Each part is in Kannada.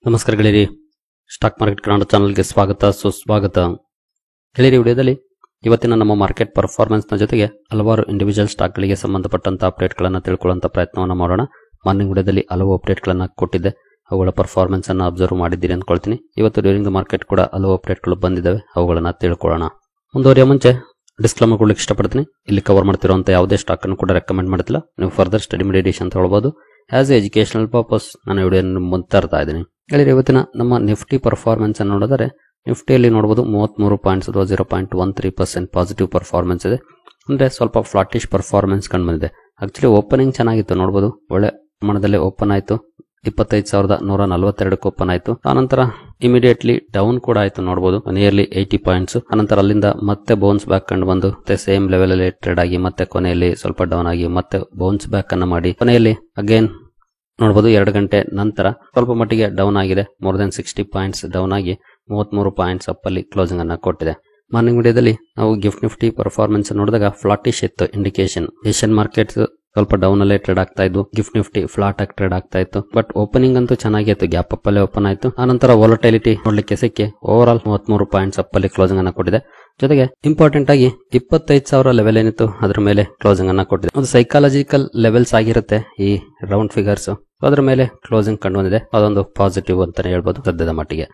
ನಮಸ್ಕಾರ ಗೆಳೆಯರಿ, ಸ್ಟಾಕ್ ಮಾರ್ಕೆಟ್ ಕನ್ನಡ ಚಾನಲ್ಗೆ ಸ್ವಾಗತ ಸುಸ್ವಾಗತ. ಗೆಳೆಯರಿ, ವಿಡಿಯೋದಲ್ಲಿ ಇವತ್ತಿನ ನಮ್ಮ ಮಾರ್ಕೆಟ್ ಪರ್ಫಾರ್ಮೆನ್ಸ್ನ ಜೊತೆಗೆ ಹಲವಾರು ಇಂಡಿವಿಜುವಲ್ ಸ್ಟಾಕ್ಗಳಿಗೆ ಸಂಬಂಧಪಟ್ಟಂತ ಅಪ್ಡೇಟ್ಗಳನ್ನು ತಿಳ್ಕೊಳ್ಳುವಂತ ಪ್ರಯತ್ನವನ್ನು ಮಾಡೋಣ. ಮಾರ್ನಿಂಗ್ ವಿಡಿಯೋದಲ್ಲಿ ಹಲವು ಅಪ್ಡೇಟ್ಗಳನ್ನು ಕೊಟ್ಟಿದ್ದೆ, ಅವುಗಳ ಪರ್ಫಾರ್ಮೆನ್ಸ್ ಅನ್ನು ಅಬ್ಸರ್ವ್ ಮಾಡಿದ್ದೀರಿ ಅಂದ್ಕೊಳ್ತೀನಿ. ಇವತ್ತು ಡ್ಯೂರಿಂಗ್ ದ ಮಾರ್ಕೆಟ್ ಕೂಡ ಹಲವು ಅಪ್ಡೇಟ್ಗಳು ಬಂದಿದ್ದಾವೆ, ಅವುಗಳನ್ನು ತಿಳ್ಕೊಳ್ಳೋಣ. ಮುಂದುವರಿಯ ಮುಂಚೆ ಡಿಸ್ಕ್ಲೇಮರ್ ಕೊಡ್ಲಿಕ್ಕೆ ಇಷ್ಟಪಡ್ತೀನಿ. ಇಲ್ಲಿ ಕವರ್ ಮಾಡ್ತಿರುವಂತ ಯಾವುದೇ ಸ್ಟಾಕ್ ಅನ್ನು ಕೂಡ ರೆಕಮೆಂಡ್ ಮಾಡ್ತಿಲ್ಲ. ನೀವು ಫರ್ದರ್ ಸ್ಟಡಿ ಮೆಡಿಟೇಷನ್ ಅಂತ ಹೇಳ್ಬೋದು. ಆಸ್ ಎ ಎಜುಕೇಶನಲ್ ಪರ್ಪಸ್ ನಾನು ವಿಡಿಯೋನ ಮುಂದೆ ತರ್ತಾ ಇದ್ದೀನಿ. ಹೇಳಿದ್ರೆ ಇವತ್ತಿನ ನಮ್ಮ ನಿಫ್ಟಿ ಪರ್ಫಾರ್ಮೆನ್ಸ್ ಅನ್ನು ನೋಡಿದರೆ ನಿಫ್ಟಿಯಲ್ಲಿ ನೋಡಬಹುದು 33.0.13% ಪಾಸಿಟಿವ್ ಪರ್ಫಾರ್ಮೆನ್ಸ್ ಇದೆ. ಅಂದ್ರೆ ಸ್ವಲ್ಪ ಫ್ಲಾಟಿಶ್ ಪರ್ಫಾರ್ಮೆನ್ಸ್ ಕಂಡು ಬಂದಿದೆ. ಆಕ್ಚುಲಿ ಓಪನಿಂಗ್ ಚೆನ್ನಾಗಿತ್ತು, ನೋಡಬಹುದು ಒಳ್ಳೆ ಪ್ರಮಾಣದಲ್ಲಿ ಓಪನ್ ಆಯಿತು. 25,142 ಓಪನ್ ಆಯಿತು. ಆನಂತರ ಇಮಿಡಿಯೇಟ್ಲಿ ಡೌನ್ ಕೂಡ ಆಯಿತು, ನೋಡಬಹುದು ನಿಯರ್ಲಿ 80 ಪಾಯಿಂಟ್ಸ್. ಆನಂತರ ಅಲ್ಲಿಂದ ಮತ್ತೆ ಬೌನ್ಸ್ ಬ್ಯಾಕ್ ಕಂಡು ಬಂದು ಮತ್ತೆ ಸೇಮ್ ಲೆವೆಲ್ ಅಲ್ಲಿ ಟ್ರೇಡ್ ಆಗಿ ಮತ್ತೆ ಕೊನೆಯಲ್ಲಿ ಸ್ವಲ್ಪ ಡೌನ್ ಆಗಿ ಮತ್ತೆ ಬೌನ್ಸ್ ಬ್ಯಾಕ್ ಅನ್ನು ಮಾಡಿ ಕೊನೆಯಲ್ಲಿ ಅಗೇನ್ ನೋಡಬಹುದು 2 ಗಂಟೆ ನಂತರ ಸ್ವಲ್ಪ ಮಟ್ಟಿಗೆ ಡೌನ್ ಆಗಿದೆ. ಮೋರ್ ದನ್ 60 ಪಾಯಿಂಟ್ಸ್ ಡೌನ್ ಆಗಿ 33 ಪಾಯಿಂಟ್ಸ್ ಅಪ್ ಅಲ್ಲಿ ಕ್ಲೋಸಿಂಗ್ ಅನ್ನ ಕೊಟ್ಟಿದೆ. ಮಾರ್ನಿಂಗ್ ವಿಡಿಯೋದಲ್ಲಿ ನಾವು ಗಿಫ್ಟ್ ನಿಫ್ಟಿ ಪರ್ಫಾರ್ಮೆನ್ಸ್ ನೋಡಿದಾಗ ಫ್ಲಾಟಿಶ್ ಇತ್ತು ಇಂಡಿಕೇಶನ್. ಏಷ್ಯನ್ ಮಾರ್ಕೆಟ್ಸ್ ಸ್ವಲ್ಪ ಡೌನ್ ಅಲ್ಲೇ ಟ್ರೇಡ್ ಆಗ್ತಾ ಇದ್ವು, ಗಿಫ್ಟ್ ನಿಫ್ಟಿ ಫ್ಲಾಟ್ ಆಗಿ ಟ್ರೇಡ್ ಆಗ್ತಾ ಇತ್ತು. ಬಟ್ ಓಪನಿಂಗ್ ಅಂತೂ ಚೆನ್ನಾಗಿತ್ತು, ಗ್ಯಾಪ್ ಅಪ್ ಅಲ್ಲೇ ಓಪನ್ ಆಯ್ತು. ಆನಂತರ ವಾಲಟೈಲಿಟಿ ನೋಡ್ಲಿಕ್ಕೆ ಸಿಕ್ಕಿ ಓವರ್ ಆಲ್ 33 ಪಾಯಿಂಟ್ಸ್ ಅಪ್ ಅಲ್ಲಿ ಕ್ಲೋಸಿಂಗ್ ಅನ್ನ ಕೊಟ್ಟಿದೆ. ಜೊತೆಗೆ ಇಂಪಾರ್ಟೆಂಟ್ ಆಗಿ 25,000 ಲೆವೆಲ್ ಏನಿತ್ತು ಅದರ ಮೇಲೆ ಕ್ಲೋಸಿಂಗ್ ಅನ್ನ ಕೊಟ್ಟಿದೆ. ಒಂದು ಸೈಕಾಲಜಿಕಲ್ ಲೆವೆಲ್ಸ್ ಆಗಿರುತ್ತೆ ಈ ರೌಂಡ್ ಫಿಗರ್ಸ್, ಅದರ ಮೇಲೆ ಕ್ಲೋಸಿಂಗ್ ಕಂಡು ಬಂದಿದೆ. ಅದೊಂದು ಪಾಸಿಟಿವ್ ಅಂತಾನೆ ಹೇಳ್ಬೋದು ಸದ್ಯದ ಮಟ್ಟಿಗೆ.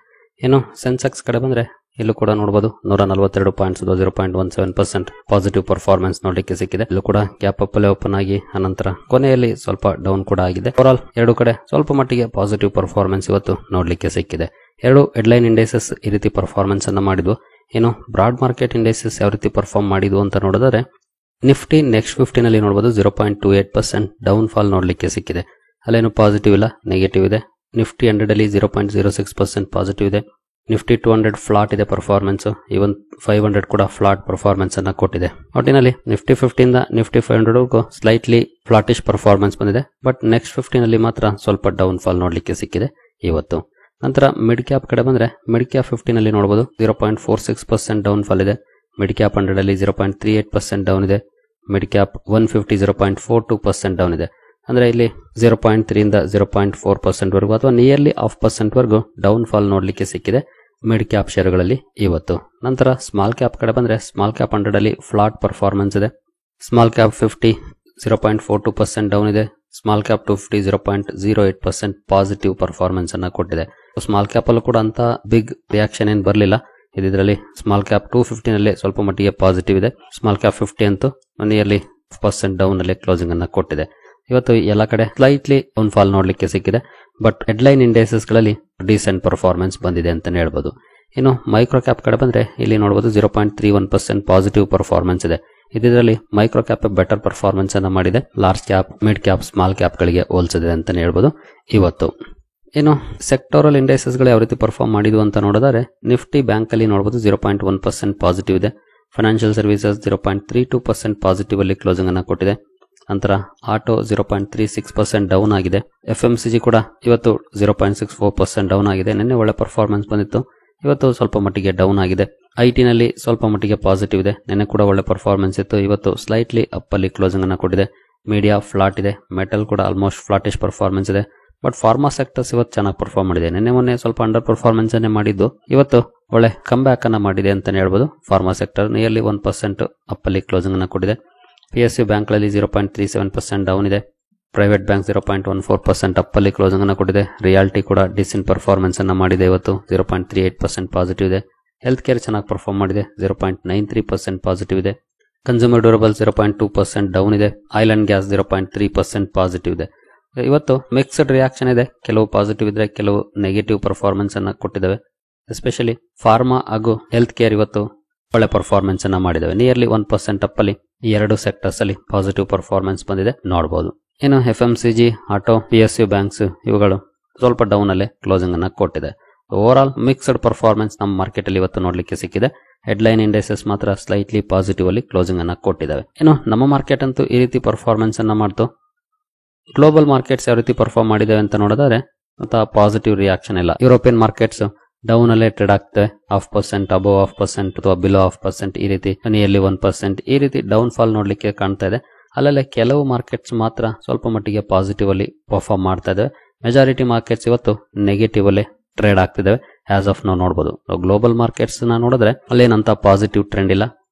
ಏನು ಸೆನ್ಸೆಕ್ಸ್ ಕಡೆ ಬಂದ್ರೆ ಇಲ್ಲೂ ಕೂಡ ನೋಡಬಹುದು 142 ಪಾಯಿಂಟ್ಸ್ 0.17% ಪಾಸಿಟಿವ್ ಪರ್ಫಾರ್ಮೆನ್ಸ್ ನೋಡಲಿಕ್ಕೆ ಸಿಕ್ಕಿದೆ. ಇಲ್ಲೂ ಕೂಡ ಗ್ಯಾಪ್ ಅಪ್ ಅಲ್ಲೇ ಓಪನ್ ಆಗಿ ಅನಂತರ ಕೊನೆಯಲ್ಲಿ ಸ್ವಲ್ಪ ಡೌನ್ ಕೂಡ ಆಗಿದೆ. ಓವರ್ ಆಲ್ ಎರಡು ಕಡೆ ಸ್ವಲ್ಪ ಮಟ್ಟಿಗೆ ಪಾಸಿಟಿವ್ ಪರ್ಫಾರ್ಮೆನ್ಸ್ ಇವತ್ತು ನೋಡಲಿಕ್ಕೆ ಸಿಕ್ಕಿದೆ. ಎರಡು ಹೆಡ್ಲೈನ್ ಇಂಡೈಸಸ್ ಈ ರೀತಿ ಪರ್ಫಾರ್ಮೆನ್ಸ್ ಅನ್ನ ಮಾಡಿದ್ವು. ಏನು ಬ್ರಾಡ್ ಮಾರ್ಕೆಟ್ ಇಂಡೈಸಸ್ ಯಾವ ರೀತಿ ಪರ್ಫಾರ್ಮ್ ಮಾಡಿದ್ವು ಅಂತ ನೋಡಿದರೆ ನಿಫ್ಟಿ ನೆಕ್ಸ್ಟ್ 50 ನಲ್ಲಿ ನೋಡಬಹುದು 0.28% ಡೌನ್ ಫಾಲ್ ನೋಡಲಿಕ್ಕೆ ಸಿಕ್ಕಿದೆ. ಅಲ್ಲೇನು ಪಾಸಿಟಿವ್ ಇಲ್ಲ, ನೆಗೆಟಿವ್ ಇದೆ. ನಿಫ್ಟಿ 100 ಅಲ್ಲಿ 0.06% ಪಾಸಿಟಿವ್ ಇದೆ. ನಿಫ್ಟಿ 200 ಫ್ಲಾಟ್ ಇದೆ ಪರ್ಫಾರ್ಮೆನ್ಸ್. ಇವನ್ 500 ಕೂಡ ಫ್ಲಾಟ್ ಪರ್ಫಾರ್ಮೆನ್ಸ್ ಅನ್ನ ಕೊಟ್ಟಿದೆ. ಒಟ್ಟಿನಲ್ಲಿ ನಿಫ್ಟಿ 50 ಇಂದ ನಿಫ್ಟಿ 500 ಸ್ಲೈಟ್ಲಿ ಫ್ಲಾಟಿಶ್ ಪರ್ಫಾರ್ಮೆನ್ಸ್ ಬಂದಿದೆ. ಬಟ್ ನೆಕ್ಸ್ಟ್ 50 ನಲ್ಲಿ ಮಾತ್ರ ಸ್ವಲ್ಪ ಡೌನ್ ಫಾಲ್ ನೋಡಲಿಕ್ಕೆ ಸಿಕ್ಕಿದೆ ಇವತ್ತು. ನಂತರ ಮಿಡ್ ಕ್ಯಾಪ್ ಕಡೆ ಬಂದ್ರೆ ಮಿಡ್ ಕ್ಯಾಪ್ 50 ನಲ್ಲಿ ನೋಡಬಹುದು 0.46% ಡೌನ್ ಫಾಲ್ ಇದೆ. ಮಿಡ್ ಕ್ಯಾಪ್ 100 ಅಲ್ಲಿ 0.38% ಡೌನ್ ಇದೆ. ಮಿಡ್ ಕ್ಯಾಪ್ 150 0.42% ಡೌನ್ ಇದೆ. ಅಂದ್ರೆ ಇಲ್ಲಿ 0.3 ಇಂದ 0.4% ವರೆಗೂ ಅಥವಾ ನಿಯರ್ಲಿ 0.5% ವರೆಗೂ ಡೌನ್ ಫಾಲ್ ನೋಡಲಿಕ್ಕೆ ಸಿಕ್ಕಿದೆ ಮಿಡ್ ಕ್ಯಾಪ್ ಶೇರುಗಳಲ್ಲಿ ಇವತ್ತು. ನಂತರ ಸ್ಮಾಲ್ ಕ್ಯಾಪ್ ಕಡೆ ಬಂದ್ರೆ ಸ್ಮಾಲ್ ಕ್ಯಾಪ್ 100 ಅಲ್ಲಿ ಫ್ಲಾಟ್ ಪರ್ಫಾರ್ಮೆನ್ಸ್ ಇದೆ. ಸ್ಮಾಲ್ ಕ್ಯಾಪ್ 50 0.42% ಡೌನ್ ಇದೆ. ಸ್ಮಾಲ್ ಕ್ಯಾಪ್ 250 0.08% ಪಾಸಿಟಿವ್ ಪರ್ಫಾರ್ಮೆನ್ಸ್ ಅನ್ನ ಕೊಟ್ಟಿದೆ. ಸ್ಮಾಲ್ ಕ್ಯಾಪ್ ಅಲ್ಲೂ ಕೂಡ ಅಂತ ಬಿಗ್ ರಿಯಾಕ್ಷನ್ ಏನ್ ಬರಲಿಲ್ಲ. ಇದರಲ್ಲಿ ಸ್ಮಾಲ್ ಕ್ಯಾಪ್ 250 ನಲ್ಲಿ ಸ್ವಲ್ಪ ಮಟ್ಟಿಗೆ ಪಾಸಿಟಿವ್ ಇದೆ. ಸ್ಮಾಲ್ ಕ್ಯಾಪ್ 50 ಅಂತೂ ನಿಯರ್ಲಿ 0.5% ಡೌನ್ ಅಲ್ಲಿ ಕ್ಲೋಸಿಂಗ್ ಅನ್ನ ಕೊಟ್ಟಿದೆ. ಇವತ್ತು ಎಲ್ಲ ಕಡೆ ಸ್ಲೈಟ್ಲಿ ಡೌನ್ ಫಾಲ್ ನೋಡಲಿಕ್ಕೆ ಸಿಕ್ಕಿದೆ. ಬಟ್ ಹೆಡ್ಲೈನ್ ಇಂಡೈಸಸ್ ಗಳಲ್ಲಿ ಡಿಸೆಂಟ್ ಪರ್ಫಾರ್ಮೆನ್ಸ್ ಬಂದಿದೆ ಅಂತಾನೆ ಹೇಳ್ಬೋದು. ಇನ್ನು ಮೈಕ್ರೋ ಕ್ಯಾಪ್ ಕಡೆ ಬಂದ್ರೆ ಇಲ್ಲಿ ನೋಡಬಹುದು 0.31% ಪಾಸಿಟಿವ್ ಪರ್ಫಾರ್ಮೆನ್ಸ್ ಇದೆ. ಇದರಲ್ಲಿ ಮೈಕ್ರೋ ಕ್ಯಾಪ್ ಬೆಟರ್ ಪರ್ಫಾರ್ಮೆನ್ಸ್ ಅನ್ನ ಮಾಡಿದೆ large cap, mid cap, small cap ಗಳಿಗೆ ಹೋಲಿಸಿದೆ ಅಂತಾನೆ ಹೇಳ್ಬೋದು ಇವತ್ತು. ಏನು ಸೆಕ್ಟೋರಲ್ ಇಂಡೈಸಸ್ ಗಳು ಯಾವ ರೀತಿ ಪರ್ಫಾರ್ಮ್ ಮಾಡಿದ್ವು ಅಂತ ನೋಡಿದರೆ ನಿಫ್ಟಿ ಬ್ಯಾಂಕ್ ಅಲ್ಲಿ ನೋಡಬಹುದು 0.1% ಪಾಸಿಟಿವ್ ಇದೆ. ಫೈನಾನ್ಷಿಯಲ್ ಸರ್ವಿಸಸ್ 0.32% ಪಾಸಿಟಿವ್ ಅಲ್ಲಿ ಕ್ಲೋಸಿಂಗ್ ಅನ್ನ ಕೊಟ್ಟಿದೆ. ನಂತರ ಆಟೋ 0.36% ಡೌನ್ ಆಗಿದೆ. FMCG ಕೂಡ ಇವತ್ತು 0.64% ಡೌನ್ ಆಗಿದೆ. ನಿನ್ನೆ ಒಳ್ಳೆ ಪರ್ಫಾರ್ಮೆನ್ಸ್ ಬಂದಿತ್ತು, ಇವತ್ತು ಸ್ವಲ್ಪ ಮಟ್ಟಿಗೆ ಡೌನ್ ಆಗಿದೆ. IT ನಲ್ಲಿ ಸ್ವಲ್ಪ ಮಟ್ಟಿಗೆ ಪಾಸಿಟಿವ್ ಇದೆ. ನಿನ್ನೆ ಕೂಡ ಒಳ್ಳೆ ಪರ್ಫಾರ್ಮೆನ್ಸ್ ಇತ್ತು, ಇವತ್ತು ಸ್ಲೈಟ್ಲಿ ಅಪ್ ಅಲ್ಲಿ ಕ್ಲೋಸಿಂಗ್ ಅನ್ನ ಕೊಟ್ಟಿದೆ. ಮೀಡಿಯಾ ಫ್ಲಾಟ್ ಇದೆ. ಮೆಟಲ್ ಕೂಡ ಆಲ್ಮೋಸ್ಟ್ ಫ್ಲಾಟಿಶ್ ಪರ್ಫಾರ್ಮೆನ್ಸ್ ಇದೆ. ಬಟ್ ಫಾರ್ಮಾ ಸೆಕ್ಟರ್ಸ್ ಇವತ್ತು ಚೆನ್ನಾಗಿ ಪರ್ಫಾರ್ಮ್ ಮಾಡಿದೆ. ನಿನ್ನೆ ಮೊನ್ನೆ ಸ್ವಲ್ಪ ಅಂಡರ್ ಪರ್ಫಾರ್ಮೆನ್ಸ್ ಅನ್ನೇ ಮಾಡಿದ್ದು, ಇವತ್ತು ಒಳ್ಳೆ ಕಮ್ ಬ್ಯಾಕ್ ಅನ್ನ ಮಾಡಿದೆ ಅಂತಾನೆ ಹೇಳ್ಬೋದು. ಫಾರ್ಮಾ ಸೆಕ್ಟರ್ ನಿಯರ್ಲಿ 1% ಅಪ್ ಅಲ್ಲಿ ಕ್ಲೋಸಿಂಗ್ ಅನ್ನ ಕೊಟ್ಟಿದೆ. PSU ಬ್ಯಾಂಕ್ ಗಳಲ್ಲಿ 0.37% ಡೌನ್ ಇದೆ. ಪ್ರೈವೇಟ್ ಬ್ಯಾಂಕ್ 0.14% ಅಪ್ ಅಲ್ಲಿ ಕ್ಲೋಸಿಂಗ್ ಅನ್ನ ಕೊಟ್ಟಿದೆ. ರಿಯಾಲಿಟಿ ಕೂಡ ಡಿಸೆಂಟ್ ಪರ್ಫಾರ್ಮೆನ್ಸ್ ಅನ್ನ ಮಾಡಿದೆ. ಇವತ್ತು 0.38% ಪಾಸಿಟಿವ್ ಇದೆ. ಹೆಲ್ತ್ ಕೇರ್ ಚೆನ್ನಾಗಿ ಪರ್ಫಾರ್ಮ್ ಮಾಡಿದೆ. 0.93% ಪಾಸಿಟಿವ್ ಇದೆ. ಕನ್ಸ್ಯೂಮರ್ ಡ್ಯೂರಬಲ್ 0.2% ಡೌನ್ ಇದೆ. ಆಯಿಲ್ ಅಂಡ್ ಗ್ಯಾಸ್ 0.3% ಪಾಸಿಟಿವ್ ಇದೆ. ಇವತ್ತು ಮಿಕ್ಸ್ಡ್ ರಿಯಾಕ್ಷನ್ ಇದೆ. ಕೆಲವು ಪಾಸಿಟಿವ್ ಇದ್ರೆ ಕೆಲವು ನೆಗೆಟಿವ್ ಪರ್ಫಾರ್ಮೆನ್ಸ್ ಅನ್ನ ಕೊಟ್ಟಿದ್ದಾವೆ. ಎಸ್ಪೆಷಲಿ ಫಾರ್ಮಾ ಹಾಗೂ ಹೆಲ್ತ್ ಕೇರ್ ಇವತ್ತು ಒಳ್ಳೆ ಪರ್ಫಾರ್ಮೆನ್ಸ್ ಅನ್ನ ಮಾಡಿದಾವೆ. ನಿಯರ್ಲಿ 1% ಅಪ್ ಅಲ್ಲಿ ಈ ಎರಡು ಸೆಕ್ಟರ್ಸ್ ಅಲ್ಲಿ ಪಾಸಿಟಿವ್ ಪರ್ಫಾರ್ಮೆನ್ಸ್ ಬಂದಿದೆ ನೋಡಬಹುದು. ಇನ್ನು FMCG, ಆಟೋ, PSU ಬ್ಯಾಂಕ್ಸ್ ಇವುಗಳು ಸ್ವಲ್ಪ ಡೌನ್ ಅಲ್ಲೇ ಕ್ಲೋಸಿಂಗ್ ಅನ್ನ ಕೊಟ್ಟಿದೆ. ಓವರ್ ಆಲ್ ಮಿಕ್ಸ್ಡ್ ಪರ್ಫಾರ್ಮೆನ್ಸ್ ನಮ್ಮ ಮಾರ್ಕೆಟ್ ಅಲ್ಲಿ ಇವತ್ತು ನೋಡ್ಲಿಕ್ಕೆ ಸಿಕ್ಕಿದೆ. ಹೆಡ್ಲೈನ್ ಇಂಡೈಸಸ್ ಮಾತ್ರ ಸ್ಲೈಟ್ಲಿ ಪಾಸಿಟಿವ್ ಅಲ್ಲಿ ಕ್ಲೋಸಿಂಗ್ ಅನ್ನ ಕೊಟ್ಟಿದ್ದಾವೆ. ಇನ್ನು ನಮ್ಮ ಮಾರ್ಕೆಟ್ ಅಂತೂ ಈ ರೀತಿ ಪರ್ಫಾರ್ಮೆನ್ಸ್ ಅನ್ನ ಮಾಡ್ತು. ಗ್ಲೋಬಲ್ ಮಾರ್ಕೆಟ್ಸ್ ಯಾವ ರೀತಿ ಪರ್ಫಾರ್ಮ್ ಮಾಡಿದಾವೆ ಅಂತ ನೋಡಿದ್ರೆ ಅಂತ ಪಾಸಿಟಿವ್ ರಿಯಾಕ್ಷನ್ ಇಲ್ಲ. ಯುರೋಪಿಯನ್ ಮಾರ್ಕೆಟ್ಸ್ ಡೌನ್ ಅಲ್ಲೇ ಟ್ರೇಡ್ ಆಗ್ತದೆ. 0.5%, ಅಬೋವ್ 0.5% ಅಥವಾ ಬಿಲೋ 0.5%, ಈ ರೀತಿ ನಿಯರ್ಲಿ 1%, ಈ ರೀತಿ ಡೌನ್ ಫಾಲ್ ನೋಡ್ಲಿಕ್ಕೆ ಕಾಣ್ತಾ ಇದೆ. ಅಲ್ಲಲ್ಲೇ ಕೆಲವು ಮಾರ್ಕೆಟ್ಸ್ ಮಾತ್ರ ಸ್ವಲ್ಪ ಮಟ್ಟಿಗೆ ಪಾಸಿಟಿವ್ ಅಲ್ಲಿ ಪರ್ಫಾರ್ಮ್ ಮಾಡ್ತಾ ಇದೆ. ಮೆಜಾರಿಟಿ ಮಾರ್ಕೆಟ್ಸ್ ಇವತ್ತು ನೆಗೆಟಿವ್ ಅಲ್ಲೇ ಟ್ರೇಡ್ ಆಗ್ತಿದ್ದಾವೆ ಆಸ್ ಆಫ್ ನಾವು ನೋಡಬಹುದು. ಗ್ಲೋಬಲ್ ಮಾರ್ಕೆಟ್ಸ್ ನೋಡಿದ್ರೆ ಅಲ್ಲೇನಂತ ಪಾಸಿಟಿವ್ ಟ್ರೆಂಡ್ ಇಲ್ಲ.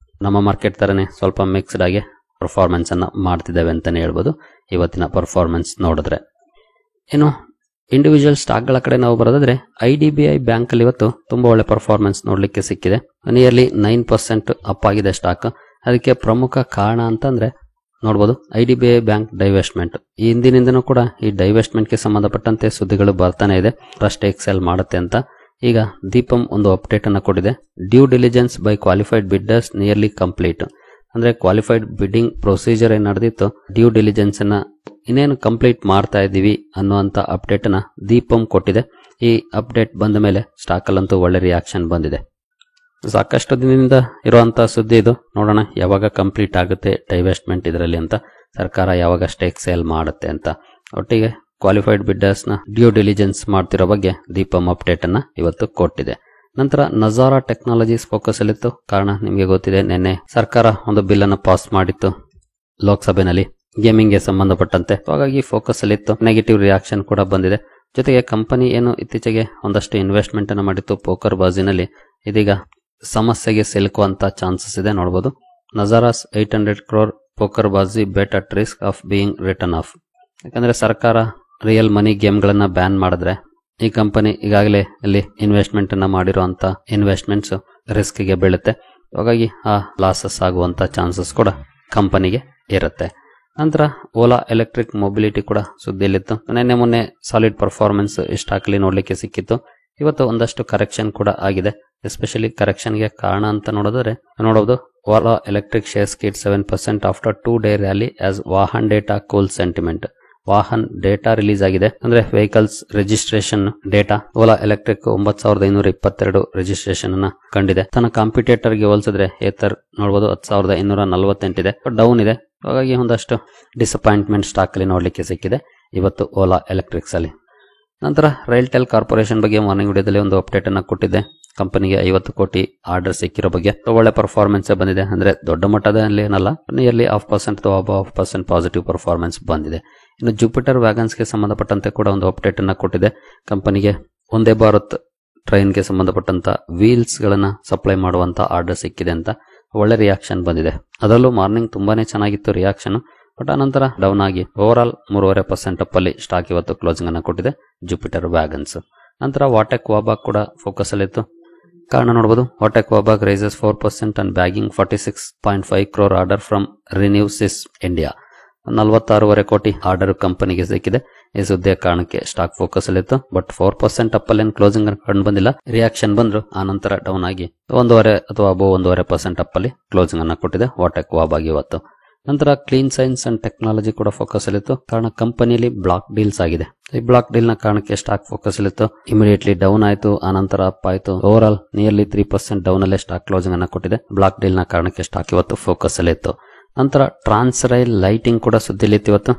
ನಮ್ಮ ಮಾರ್ಕೆಟ್ ತರನೇ ಸ್ವಲ್ಪ ಮಿಕ್ಸ್ಡ್ ಆಗಿ ಪರ್ಫಾರ್ಮೆನ್ಸ್ ಅನ್ನ ಮಾಡ್ತಿದ್ದಾವೆ ಅಂತಾನೆ ಹೇಳ್ಬೋದು ಇವತ್ತಿನ ಪರ್ಫಾರ್ಮೆನ್ಸ್ ನೋಡಿದ್ರೆ. ಇನ್ನು ಇಂಡಿವಿಜುವಲ್ ಸ್ಟಾಕ್ಗಳ ಕಡೆ ನಾವು ಬರೋದಾದ್ರೆ IDBI ಬ್ಯಾಂಕ್ ಅಲ್ಲಿ ಇವತ್ತು ತುಂಬಾ ಒಳ್ಳೆ ಪರ್ಫಾರ್ಮೆನ್ಸ್ ನೋಡ್ಲಿಕ್ಕೆ ಸಿಕ್ಕಿದೆ. ನಿಯರ್ಲಿ 9% ಅಪ್ ಆಗಿದೆ ಸ್ಟಾಕ್. ಅದಕ್ಕೆ ಪ್ರಮುಖ ಕಾರಣ ಅಂತಂದ್ರೆ ನೋಡಬಹುದು IDBI ಬ್ಯಾಂಕ್ ಡೈವೆಸ್ಟ್ಮೆಂಟ್. ಈ ಹಿಂದಿನಿಂದನೂ ಕೂಡ ಈ ಡೈವೆಸ್ಟ್ಮೆಂಟ್ ಗೆ ಸಂಬಂಧಪಟ್ಟಂತೆ ಸುದ್ದಿಗಳು ಬರ್ತಾನೆ ಇದೆ, ಸ್ಟೇಕ್ ಸೇಲ್ ಮಾಡುತ್ತೆ ಅಂತ. ಈಗ ದೀಪಂ ಒಂದು ಅಪ್ಡೇಟ್ ಅನ್ನ ಕೊಟ್ಟಿದೆ. Due diligence by qualified bidders nearly complete. ಅಂದ್ರೆ ಕ್ವಾಲಿಫೈಡ್ ಬಿಡ್ಡಿಂಗ್ ಪ್ರೊಸೀಜರ್ ಏನ್ ನಡೆದಿತ್ತು, ಡ್ಯೂ ಡಿಲಿಜೆನ್ಸ್ ಅನ್ನ ಇನ್ನೇನು ಕಂಪ್ಲೀಟ್ ಮಾಡ್ತಾ ಇದೀವಿ ಅನ್ನುವಂತ ಅಪ್ಡೇಟ್ ಅನ್ನ ದೀಪಂ ಕೊಟ್ಟಿದೆ. ಈ ಅಪ್ಡೇಟ್ ಬಂದ ಮೇಲೆ ಸ್ಟಾಕ್ ಅಲ್ಲಂತೂ ಒಳ್ಳೆ ರಿಯಾಕ್ಷನ್ ಬಂದಿದೆ. ಸಾಕಷ್ಟು ದಿನದಿಂದ ಇರುವಂತಹ ಸುದ್ದಿ ಇದು. ನೋಡೋಣ ಯಾವಾಗ ಕಂಪ್ಲೀಟ್ ಆಗುತ್ತೆ ಡೈವೆಸ್ಟ್ಮೆಂಟ್ ಇದರಲ್ಲಿ ಅಂತ, ಸರ್ಕಾರ ಯಾವಾಗ ಸ್ಟೇಕ್ ಸೇಲ್ ಮಾಡುತ್ತೆ ಅಂತ. ಒಟ್ಟಿಗೆ ಕ್ವಾಲಿಫೈಡ್ ಬಿಡ್ಡರ್ಸ್ ನ ಡ್ಯೂ ಡಿಲಿಜೆನ್ಸ್ ಮಾಡ್ತಿರೋ ಬಗ್ಗೆ ದೀಪಂ ಅಪ್ಡೇಟ್ ಅನ್ನ ಇವತ್ತು ಕೊಟ್ಟಿದೆ. ನಂತರ ನಜಾರಾ ಟೆಕ್ನಾಲಜೀಸ್ ಫೋಕಸ್ ಅಲ್ಲಿತ್ತು. ಕಾರಣ ನಿಮಗೆ ಗೊತ್ತಿದೆ, ನಿನ್ನೆ ಸರ್ಕಾರ ಒಂದು ಬಿಲ್ ಅನ್ನು ಪಾಸ್ ಮಾಡಿತ್ತು ಲೋಕಸಭೆನಲ್ಲಿ ಗೇಮಿಂಗ್ ಗೆ ಸಂಬಂಧಪಟ್ಟಂತೆ. ಹಾಗಾಗಿ ಫೋಕಸ್ ಅಲ್ಲಿತ್ತು. ನೆಗೆಟಿವ್ ರಿಯಾಕ್ಷನ್ ಕೂಡ ಬಂದಿದೆ. ಜೊತೆಗೆ ಕಂಪನಿ ಏನು ಇತ್ತೀಚೆಗೆ ಒಂದಷ್ಟು ಇನ್ವೆಸ್ಟ್ಮೆಂಟ್ ಅನ್ನು ಮಾಡಿತ್ತು ಪೋಕರ್ ಬಾಜಿನಲ್ಲಿ, ಇದೀಗ ಸಮಸ್ಯೆಗೆ ಸಿಲುಕುವಂತ ಚಾನ್ಸಸ್ ಇದೆ ನೋಡಬಹುದು. ನಜಾರಾಸ್ 800 crore ಪೋಕರ್ ಬಾಜಿ bet at risk of being written off. ಯಾಕಂದ್ರೆ ಸರ್ಕಾರ ರಿಯಲ್ ಮನಿ ಗೇಮ್ ಗಳನ್ನ ಬ್ಯಾನ್ ಮಾಡಿದ್ರೆ ಈ ಕಂಪನಿ ಈಗಾಗಲೇ ಅಲ್ಲಿ ಇನ್ವೆಸ್ಟ್ಮೆಂಟ್ ಅನ್ನ ಮಾಡಿರುವಂತ ಇನ್ವೆಸ್ಟ್ಮೆಂಟ್ಸ್ ರಿಸ್ಕ್ ಗೆ ಬೀಳುತ್ತೆ. ಹಾಗಾಗಿ ಆ ಲಾಸಸ್ ಆಗುವಂತ ಚಾನ್ಸಸ್ ಕೂಡ ಕಂಪನಿಗೆ ಇರುತ್ತೆ. ನಂತರ ಓಲಾ ಎಲೆಕ್ಟ್ರಿಕ್ ಮೊಬಿಲಿಟಿ ಕೂಡ ಸುದ್ದಿಯಲ್ಲಿತ್ತು. ನಿನ್ನೆ ಮೊನ್ನೆ ಸಾಲಿಡ್ ಪರ್ಫಾರ್ಮೆನ್ಸ್ ಸ್ಟಾಕ್ ನೋಡ್ಲಿಕ್ಕೆ ಸಿಕ್ಕಿತ್ತು. ಇವತ್ತು ಒಂದಷ್ಟು ಕರೆಕ್ಷನ್ ಕೂಡ ಆಗಿದೆ. ಎಸ್ಪೆಷಲಿ ಕರೆಕ್ಷನ್ ಗೆ ಕಾರಣ ಅಂತ ನೋಡಬಹುದು Ola electric shares hit 7% after 2 day rally as Vahan data cool sentiment. Vahan data release ಆಗಿದೆ, ಅಂದ್ರೆ vehicles registration data. Ola electric 9522 registration ಅನ್ನ ಕಂಡಿದೆ. ತನ್ನ ಕಾಂಪಿಟೇಟರ್ ಗೆ ಹೋಲಿಸಿದ್ರೆ ಏತರ್ ನೋಡಬಹುದು 10248 ಇದೆ, ಡೌನ್ ಇದೆ. ಹಾಗಾಗಿ ಒಂದಷ್ಟು ಡಿಸಪಾಯಿಂಟ್ಮೆಂಟ್ ಸ್ಟಾಕ್ ಅಲ್ಲಿ ನೋಡ್ಲಿಕ್ಕೆ ಸಿಕ್ಕಿದೆ ಇವತ್ತು ಓಲಾ ಎಲೆಕ್ಟ್ರಿಕ್ಸ್ ಅಲ್ಲಿ. ನಂತರ ರೈಲ್ಟೆಲ್ ಕಾರ್ಪೊರೇಷನ್ ಬಗ್ಗೆ ಮಾರ್ನಿಂಗ್ ವಿಡಿಯೋದಲ್ಲಿ ಒಂದು ಅಪ್ಡೇಟ್ ಅನ್ನ ಕೊಟ್ಟಿದ್ದೆ. ಕಂಪನಿಗೆ 50 ಕೋಟಿ ಆರ್ಡರ್ ಸಿಕ್ಕಿರೋ ಬಗ್ಗೆ ಒಳ್ಳೆ ಪರ್ಫಾರ್ಮೆನ್ಸ್ ಬಂದಿದೆ. ಅಂದ್ರೆ ದೊಡ್ಡ ಮಟ್ಟದಲ್ಲಿ ಏನಲ್ಲ, nearly 0.5% to above 0.5% positive performance ಬಂದಿದೆ. ಇನ್ನು ಜುಪಿಟರ್ ವ್ಯಾಗನ್ಸ್ ಗೆ ಸಂಬಂಧಪಟ್ಟಂತೆ ಕೂಡ ಒಂದು ಅಪ್ಡೇಟ್ ಅನ್ನ ಕೊಟ್ಟಿದೆ. ಕಂಪನಿಗೆ ಒಂದೇ ಭಾರತ್ ಟ್ರೈನ್ ಗೆ ಸಂಬಂಧಪಟ್ಟಂತ ವೀಲ್ಸ್ ಗಳನ್ನ ಸಪ್ಲೈ ಮಾಡುವಂತ ಆರ್ಡರ್ ಸಿಕ್ಕಿದೆ ಅಂತ ಒಳ್ಳೆ ರಿಯಾಕ್ಷನ್ ಬಂದಿದೆ. ಅದರಲ್ಲೂ ಮಾರ್ನಿಂಗ್ ತುಂಬಾನೇ ಚೆನ್ನಾಗಿತ್ತು ರಿಯಾಕ್ಷನ್, ಬಟ್ ಆನಂತರ ಡೌನ್ ಆಗಿ ಓವರ್ ಆಲ್ 3.5% ಅಪ್ ಅಲ್ಲಿ ಸ್ಟಾಕ್ ಇವತ್ತು ಕ್ಲೋಸಿಂಗ್ ಅನ್ನ ಕೊಟ್ಟಿದೆ ಜುಪಿಟರ್ ವ್ಯಾಗನ್ಸ್. ನಂತರ ವಾಟೆಕ್ ವಾಬಾಕ್ ಕೂಡ ಫೋಕಸ್ ಅಲ್ಲಿತ್ತು. ಕಾರಣ ನೋಡಬಹುದು, Va Tech Wabag rises 4% and bagging 46.5 crore order from Renewsys India. 46.5 ಕೋಟಿ ಆರ್ಡರ್ ಕಂಪನಿಗೆ ಸಿಕ್ಕಿದೆ. ಈ ಸುದ್ದಿಯ ಕಾರಣಕ್ಕೆ ಸ್ಟಾಕ್ ಫೋಕಸ್ ಅಲ್ಲಿತ್ತು. ಬಟ್ 4% ಅಪ್ ಅಲ್ಲಿ ಕ್ಲೋಸಿಂಗ್ ಕಂಡು ಬಂದಿಲ್ಲ. ರಿಯಾಕ್ಷನ್ ಬಂದ್ರು ಆನಂತರ ಡೌನ್ ಆಗಿ 1.5 ಅಥವಾ ಅಬೋ 1.5% ಅಪ್ ಅಲ್ಲಿ ಕ್ಲೋಸಿಂಗ್ ಅನ್ನ ಕೊಟ್ಟಿದೆ ವಾಟೆಕ್ ವಾಬಾಕ್ ಇವತ್ತು. ನಂತರ ಕ್ಲೀನ್ ಸೈನ್ಸ್ ಅಂಡ್ ಟೆಕ್ನಾಲಜಿ ಕೂಡ ಫೋಕಸ್ ಅಲ್ಲಿತ್ತು. ಕಾರಣ ಕಂಪನಿಯಲ್ಲಿ ಬ್ಲಾಕ್ ಡೀಲ್ಸ್ ಆಗಿದೆ. ಈ ಬ್ಲಾಕ್ ಡೀಲ್ ನ ಕಾರಣಕ್ಕೆ ಸ್ಟಾಕ್ ಫೋಕಸ್ ಅಲ್ಲಿತ್ತು. ಇಮಿಡಿಯೇಟ್ಲಿ ಡೌನ್ ಆಯ್ತು, ಆನಂತರ ಅಪ್ ಆಯ್ತು. ಓವರ್ ಆಲ್ ನಿಯರ್ಲಿ 3% ಡೌನ್ ಅಲ್ಲೇ ಸ್ಟಾಕ್ ಕ್ಲೋಸಿಂಗ್ ಅನ್ನ ಕೊಟ್ಟಿದೆ. ಬ್ಲಾಕ್ ಡೀಲ್ ನ ಕಾರಣಕ್ಕೆ ಸ್ಟಾಕ್ ಇವತ್ತು ಫೋಕಸ್ ಅಲ್ಲಿತ್ತು. ನಂತರ ಟ್ರಾನ್ಸ್ರೈಲ್ ಲೈಟಿಂಗ್ ಕೂಡ ಸುದ್ದಿಲಿತ್ತು ಇವತ್ತು.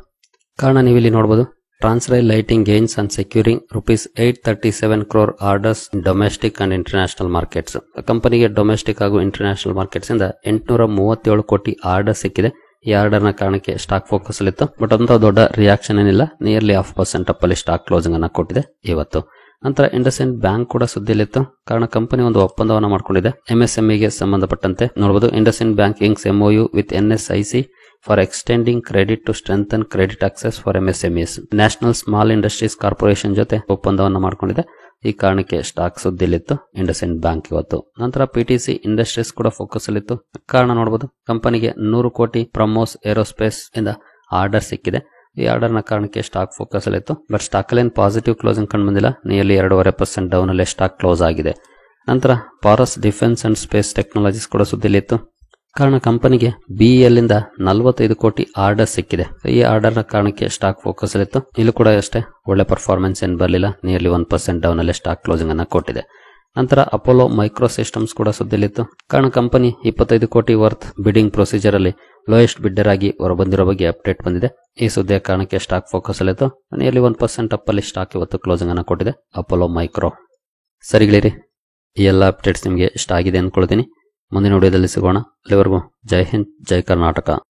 ಕಾರಣ ನೀವಿಲ್ಲಿ ನೋಡಬಹುದು, Transrail lighting gains and securing ₹837 crore orders in domestic and international markets. ಕಂಪನಿಗೆ ಡೊಮೆಸ್ಟಿಕ್ ಹಾಗೂ ಇಂಟರ್ನ್ಯಾಷನಲ್ ಮಾರ್ಕೆಟ್ಸ್ ಇಂದ 837 ಕೋಟಿ ಆರ್ಡರ್ ಸಿಕ್ಕಿದೆ. ಈ ಆರ್ಡರ್ ನ ಕಾರಣಕ್ಕೆ ಸ್ಟಾಕ್ ಫೋಕಸ್ ಅಲ್ಲಿತ್ತು. ಬಟ್ ಅಂತ ದೊಡ್ಡ ರಿಯಾಕ್ಷನ್ ಏನಿಲ್ಲ, ನಿಯರ್ಲಿ 0.5% ಅಪ್ ಅಲ್ಲಿ ಸ್ಟಾಕ್ ಕ್ಲೋಸಿಂಗ್ ಅನ್ನ ಕೊಟ್ಟಿದೆ ಇವತ್ತು. ನಂತರ ಇಂಡಸ್ಇಂಡ್ ಬ್ಯಾಂಕ್ ಕೂಡ ಸುದ್ದಿಯಲ್ಲಿತ್ತು. ಕಾರಣ ಕಂಪನಿ ಒಂದು ಒಪ್ಪಂದವನ್ನು ಮಾಡಿಕೊಂಡಿದೆ MSME ಗೆ ಸಂಬಂಧಪಟ್ಟಂತೆ. ನೋಡಬಹುದು, IndusInd bank inks MOU with NSIC for extending credit to strengthen credit access for MSMEs. National small industries corporation ಜೊತೆ ಒಪ್ಪಂದವನ್ನು ಮಾಡಿಕೊಂಡಿದೆ. ಈ ಕಾರಣಕ್ಕೆ ಸ್ಟಾಕ್ ಸುದ್ದಿಲಿತ್ತು ಇಂಡಸ್ಇಂಡ್ ಬ್ಯಾಂಕ್ ಇವತ್ತು. ನಂತರ PTC ಇಂಡಸ್ಟ್ರೀಸ್ ಕೂಡ ಫೋಕಸ್ ಅಲ್ಲಿತ್ತು. ಕಾರಣ ನೋಡಬಹುದು, ಕಂಪನಿಗೆ 100 ಕೋಟಿ ಬ್ರಹ್ಮೋಸ್ ಏರೋಸ್ಪೇಸ್ ಇಂದ ಆರ್ಡರ್ ಸಿಕ್ಕಿದೆ. ಈ ಆರ್ಡರ್ ನ ಕಾರಣಕ್ಕೆ ಸ್ಟಾಕ್ ಫೋಕಸ್ ಅಲ್ಲಿತ್ತು. ಬಟ್ ಸ್ಟಾಕ್ ಅಲ್ಲಿ ಪಾಸಿಟಿವ್ ಕ್ಲೋಸಿಂಗ್ ಕಂಡು ಬಂದಿಲ್ಲ. ನಿಯರ್ಲಿ 2.5% ಡೌನ್ ಅಲ್ಲೇ ಸ್ಟಾಕ್ ಕ್ಲೋಸ್ ಆಗಿದೆ. ನಂತರ Paras defence and space technologies ಕೂಡ ಸುದ್ದಿಲಿತ್ತು. ಕಾರಣ ಕಂಪನಿಗೆ BEL ಇಂದ 45 ಕೋಟಿ ಆರ್ಡರ್ ಸಿಕ್ಕಿದೆ. ಈ ಆರ್ಡರ್ ನ ಕಾರಣಕ್ಕೆ ಸ್ಟಾಕ್ ಫೋಕಸ್ ಅಲ್ಲಿತ್ತು. ಇಲ್ಲೂ ಕೂಡ ಅಷ್ಟೇ ಒಳ್ಳೆ ಪರ್ಫಾರ್ಮೆನ್ಸ್ ಏನು ಬರಲಿಲ್ಲ. ನಿಯರ್ಲಿ 1% ಡೌನ್ ಅಲ್ಲೇ ಸ್ಟಾಕ್ ಕ್ಲೋಸಿಂಗ್ ಅನ್ನ ಕೊಟ್ಟಿದೆ. ನಂತರ ಅಪೋಲೋ ಮೈಕ್ರೋ ಸಿಸ್ಟಮ್ಸ್ ಕೂಡ ಸುದ್ದಿಲಿತ್ತು. ಕಾರಣ ಕಂಪನಿ 25 ಕೋಟಿ ವರ್ತ್ ಬಿಡಿಂಗ್ ಪ್ರೊಸೀಜರ್ ಅಲ್ಲಿ ಲೋಯೆಸ್ಟ್ ಬಿಡ್ಡರ್ ಆಗಿ ಹೊರಬಂದಿರೋ ಬಗ್ಗೆ ಅಪ್ಡೇಟ್ ಬಂದಿದೆ. ಈ ಸುದ್ದಿಯ ಕಾರಣಕ್ಕೆ ಸ್ಟಾಕ್ ಫೋಕಸ್ ಅಲ್ಲಿತ್ತು. ನಿಯರ್ಲಿ 1% ಅಪ್ ಅಲ್ಲಿ ಸ್ಟಾಕ್ ಇವತ್ತು ಕ್ಲೋಸಿಂಗ್ ಅನ್ನ ಕೊಟ್ಟಿದೆ ಅಪೋಲೋ ಮೈಕ್ರೋ. ಸರಿಗಳಿರಿ, ಈ ಎಲ್ಲ ಅಪ್ಡೇಟ್ಸ್ ನಿಮಗೆ ಇಷ್ಟ ಆಗಿದೆ ಅಂದ್ಕೊಳ್ತೀನಿ. ಮುಂದಿನ ವಿಡಿಯೋದಲ್ಲಿ ಸಿಗೋಣ. ಅಲ್ಲಿವರೆಗೂ ಜೈ ಹಿಂದ್, ಜೈ ಕರ್ನಾಟಕ.